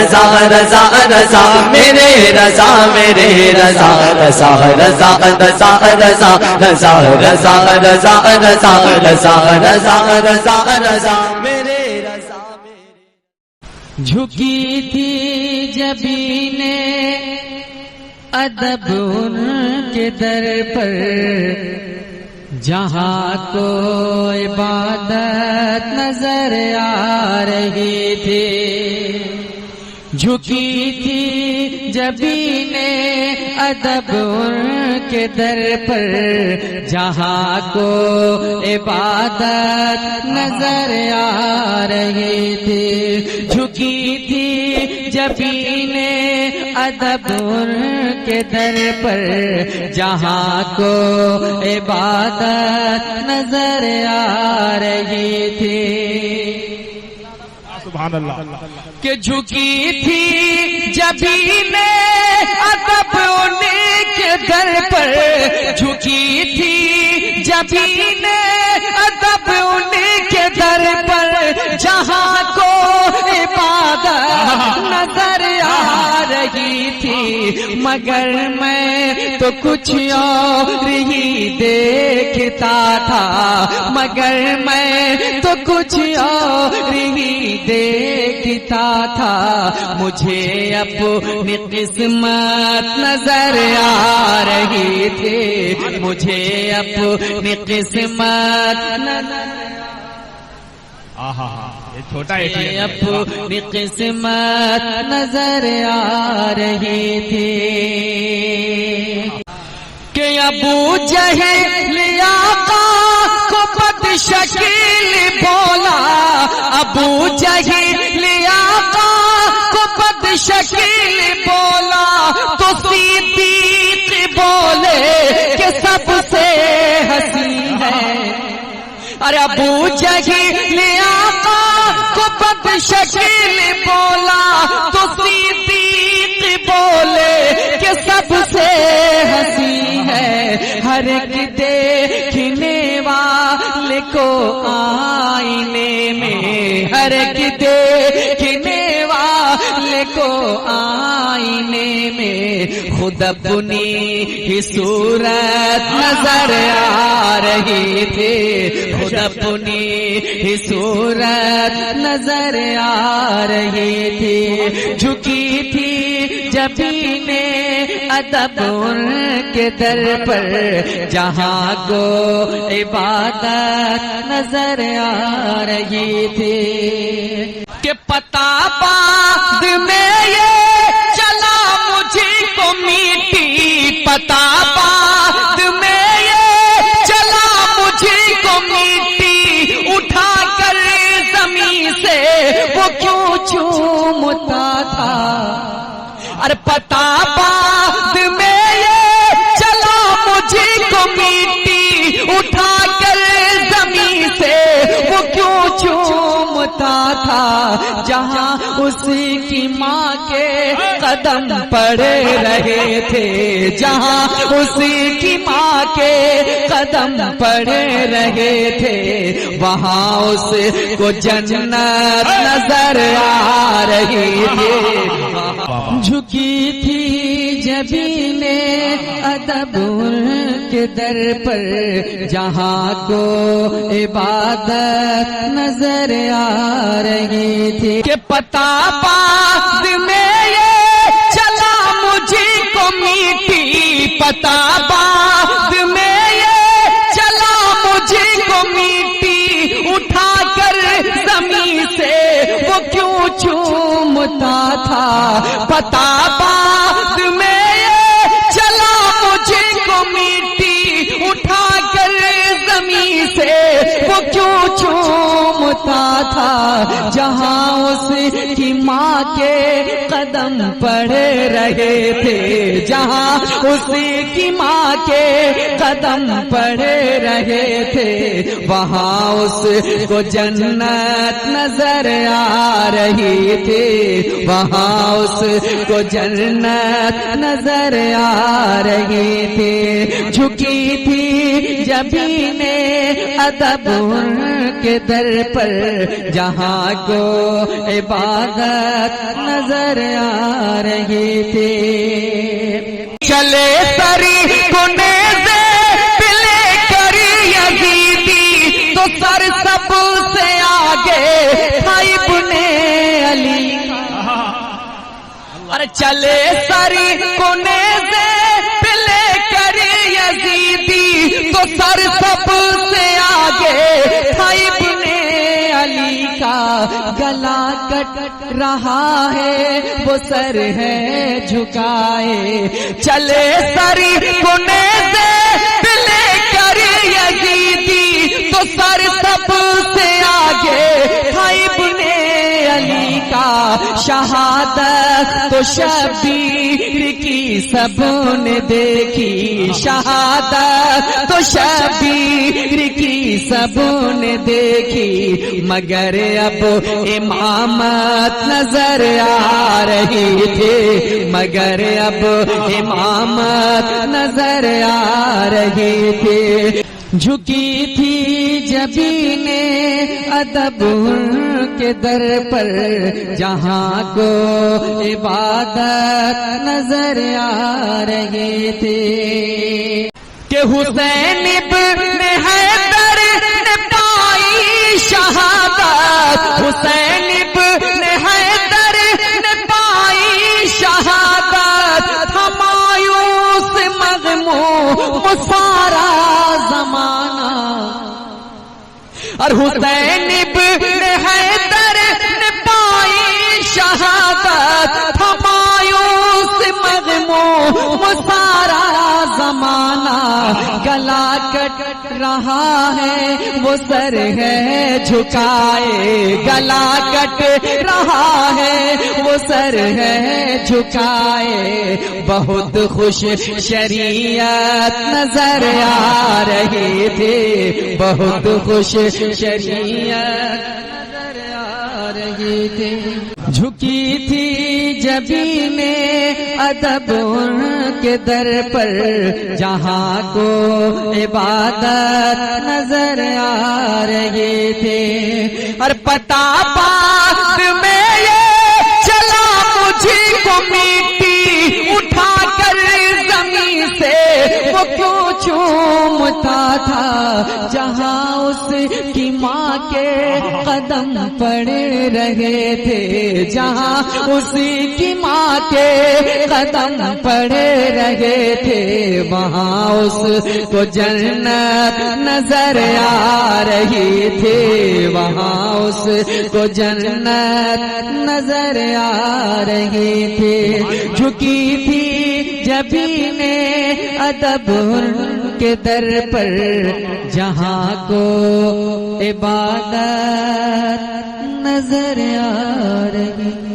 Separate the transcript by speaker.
Speaker 1: رضا رضا رضا میرے رضا میرے رضا رضا رضا رضا رضا رضا رضا رضا رضا رضا رضا رضا رضا میرے رضا
Speaker 2: جھکی تھی جبینِ ادب ان کے در پر جہاں کو عبادت نظر آ رہی تھی جھکی تھی جبین ادب ان کے در پر جہاں کو عبادت نظر آ رہی تھی جھکی تھی جبین ادب ان کے در پر جہاں کو عبادت نظر آ رہی تھی
Speaker 3: سبحان اللہ
Speaker 2: کہ جھکی تھی جبین ادب ان کے در پر جھکی تھی جبین ادب ان کے در پر جہاں کو عبادت نظر آ رہی تھی مگر میں تو کچھ اور ہی دیکھتا تھا مگر میں تو کچھ اور ہی دیکھتا تھا مجھے اپنی قسمت نظر آ رہی تھی مجھے اپنی قسمت
Speaker 3: یہ چھوٹا ہے
Speaker 2: اپنی قسمت نظر آ رہی تھی کہ ابو جہل آقا کو بد شکل بولا ابو جہل آقا کو بد شکل بولا تو صدیق بولے کہ سب سے حسین ہے ارے ابو جہل آقا کو بد شکل بولا تو صدیق بولے کہ سب سے ہنسی ہے ہر ایک دیکھنے والے کو آئینے میں ہر ایک دیکھنے والے کو آئینے میں خود اپنی ہی صورت نظر آ رہی تھی خود اپنی ہی صورت نظر آ رہی تھی جھکی تھی جبین ادب ان کے در پر جہاں کو عبادت نظر آ رہی تھی کہ پتہ بعد میں یہ چلا مجھے کو میٹھی پتہ بعد میں یہ چلا مجھے کو میٹھی اٹھا کر زمین سے وہ کیوں چومتا تھا اور پتہ بعد میں یہ چلا مجھے کو میٹھی اٹھا کر زمین سے وہ کیوں چومتا تھا جہاں اس کی ماں کے قدم پڑے رہے تھے جہاں اس کی ماں کے قدم پڑے رہے تھے وہاں اس کو جنت نظر آ رہی تھی جھکی تھی جبین ادب ان کے در پر جہاں کو عبادت نظر آ رہی تھی کہ پتہ بعد میں یہ چلا مجھے کو میٹھی پتہ بعد میں یہ چلا مجھے کو میٹھی اٹھا کر زمین سے وہ کیوں چومتا تھا پتہ بعد میں یہ چلا مجھے کو میٹھی اٹھا کر زمین سے وہ کیوں چومتا تھا جہاں اس کی ماں کے قدم پڑے رہے تھے جہاں اس کی ماں کے قدم پڑے رہے تھے وہاں اس کو جنت نظر آ رہی تھی وہاں اس کو جنت نظر آ رہی تھی جھکی تھی جبینے ادب ان کے در پر جہاں کو عبادت نظر آ رہی تھی چلے سری کو نیزے پلے کری یزیدی تو سر سب سے آگے تھائی بنے علی اور چلے سری کو نیزے پلے کری یزیدی تو سر سب سے آگے تھائی بنے علی کا گلا کٹ رہا ہے وہ سر ہے جھکائے چلے سری کو نیزے پلے کری یزیدی تو سر سب سے آگے تھائی بنے علی کا شہادت تو شبیر کی سب نے دیکھی شہادت تو شبیر کی سب نے دیکھی مگر اب امامت نظر آ رہی تھی مگر اب امامت نظر آ رہی تھی جھکی تھی جبینے ادب کے در پر جہاں کو عبادت نظر آ رہی تھی کہ حسین ابن حیدر نے پائی شہادت حسین ابن حیدر نے پائی شہادت ہمایوں سے مغموم سارا زمانہ اور حسین ابن حیدر نے پائی شہادت ہمایوں سے مغموم سارا زمانہ گلا کٹ رہا ہے وہ سر ہے جھکائے گلا کٹ رہا ہے وہ سر ہے جھکائے بہت خوش شریعت نظر آ رہی تھی بہت خوش شریعت نظر آ رہی تھی جھکی تھی جبینے ادب ان کے در پر جہاں کو عبادت نظر آ رہی تھی اور پتا بات میں یہ چلا مجھے کو مٹی اٹھا کر زمین سے وہ کیوں چومتا تھا جہاں اس کی ماں کے قدم پڑے رہے تھے جہاں اس کی ماں کے قدم پڑے رہے تھے وہاں اس کو جنت نظر آ رہی تھی وہاں اس کو جنت نظر آ رہی تھی جھکی تھی جبینے ادب ان کے در پر جہاں کو عبادت نظر آ رہی